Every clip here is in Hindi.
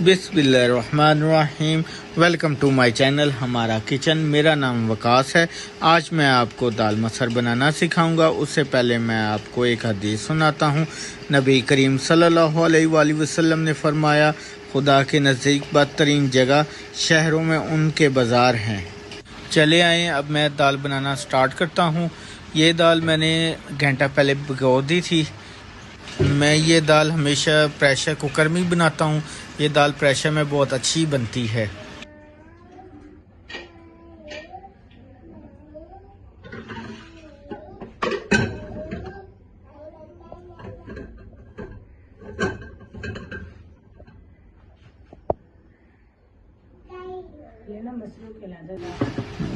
बिस्मिल्लाहिर्रहमानिर्रहीम। वेलकम टू माय चैनल हमारा किचन। मेरा नाम वकास है। आज मैं आपको दाल मसर बनाना सिखाऊंगा। उससे पहले मैं आपको एक हदीस सुनाता हूँ। नबी करीम सल्लल्लाहु अलैहि वसल्लम ने फरमाया, खुदा के नज़दीक बदतरीन जगह शहरों में उनके बाज़ार हैं। चले आए, अब मैं दाल बनाना स्टार्ट करता हूँ। ये दाल मैंने घंटा पहले भिगो दी थी। मैं ये दाल हमेशा प्रेशर कुकर में बनाता हूँ। ये दाल प्रेशर में बहुत अच्छी बनती है।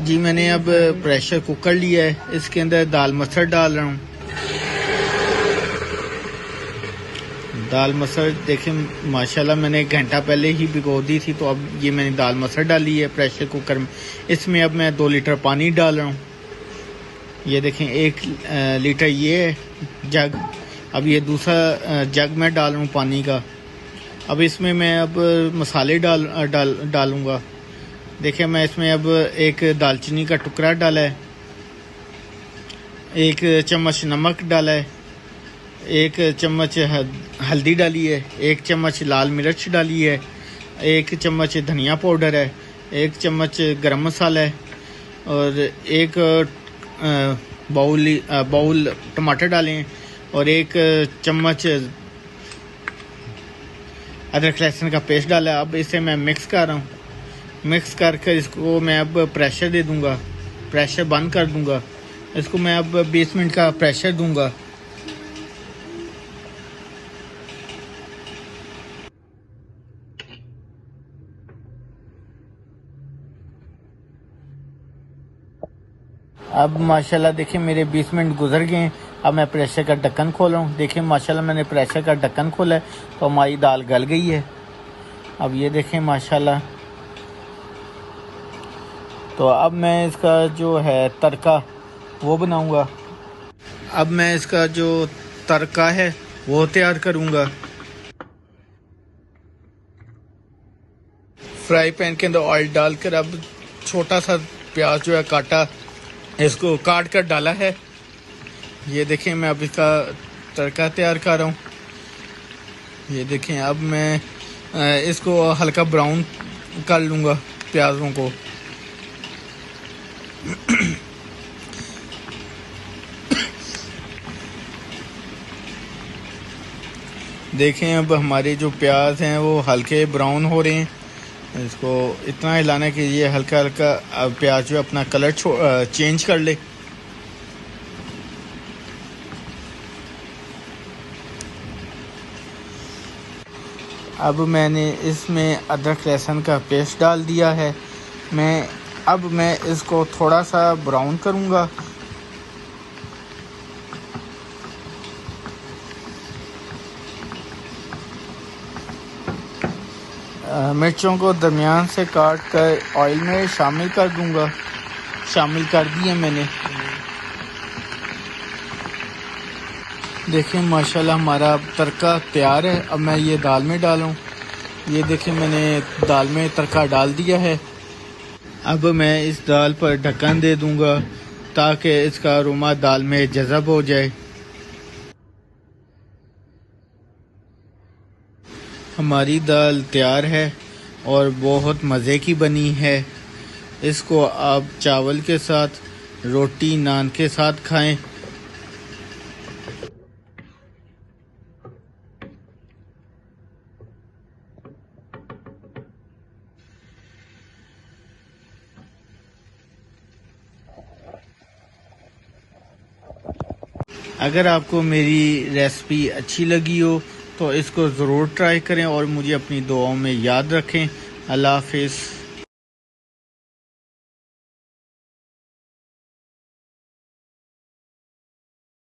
जी मैंने अब प्रेशर कुकर लिया है, इसके अंदर दाल मसर डाल रहा हूँ। दाल मसर देखें माशाल्लाह मैंने एक घंटा पहले ही भिगो दी थी, तो अब ये मैंने दाल मसर डाली है प्रेशर कुकर में। इसमें अब मैं 2 लीटर पानी डाल रहा हूँ। ये देखें 1 लीटर ये है जग। अब ये दूसरा जग मैं डाल रहा हूँ पानी का। अब इसमें मैं अब मसाले डालूँगा। देखिए मैं इसमें अब 1 दालचीनी का टुकड़ा डाला है, 1 चम्मच नमक डाला है, 1 चम्मच हल्दी डाली है, 1 चम्मच लाल मिर्च डाली है, 1 चम्मच धनिया पाउडर है, 1 चम्मच गरम मसाला है और 1 बाउल टमाटर डाले हैं और 1 चम्मच अदरक लहसुन का पेस्ट डाला है। अब इसे मैं मिक्स कर रहा हूँ। मिक्स करके इसको मैं अब प्रेशर दे दूँगा, प्रेशर बंद कर दूँगा। इसको मैं अब 20 मिनट का प्रेशर दूँगा। अब माशाल्लाह देखिए मेरे 20 मिनट गुजर गए हैं। अब मैं प्रेशर का ढक्कन खोल रहा हूँ। देखिए माशाल्लाह मैंने प्रेशर का ढक्कन खोला है तो हमारी दाल गल गई है। अब ये देखें माशाल्लाह। तो अब मैं इसका जो है तड़का वो बनाऊंगा। अब मैं इसका जो तड़का है वो तैयार करूंगा। फ्राई पैन के अंदर ऑयल डालकर अब छोटा सा प्याज जो है काटा, इसको काट कर डाला है। ये देखें मैं अब इसका तड़का तैयार कर रहा हूँ। ये देखें अब मैं इसको हल्का ब्राउन कर लूँगा प्याज़ों को। देखें अब हमारे जो प्याज हैं वो हल्के ब्राउन हो रहे हैं। इसको इतना हिलाना है कि ये हल्का हल्का प्याज जो अपना कलर चेंज कर ले। अब मैंने इसमें अदरक लहसुन का पेस्ट डाल दिया है। अब मैं इसको थोड़ा सा ब्राउन करूँगा। मिर्चों को दरमियान से काट कर ऑयल में शामिल कर दूंगा। शामिल कर दिए मैंने। देखिए माशाल्लाह हमारा तड़का तैयार है। अब मैं ये दाल में डालूं। ये देखिए मैंने दाल में तड़का डाल दिया है। अब मैं इस दाल पर ढक्कन दे दूंगा ताकि इसका अरोमा दाल में जज़ब हो जाए। हमारी दाल तैयार है और बहुत मज़े की बनी है। इसको आप चावल के साथ, रोटी, नान के साथ खाएं। अगर आपको मेरी रेसिपी अच्छी लगी हो तो इसको ज़रूर ट्राई करें और मुझे अपनी दुआओं में याद रखें। अल्लाह हाफ़िज़।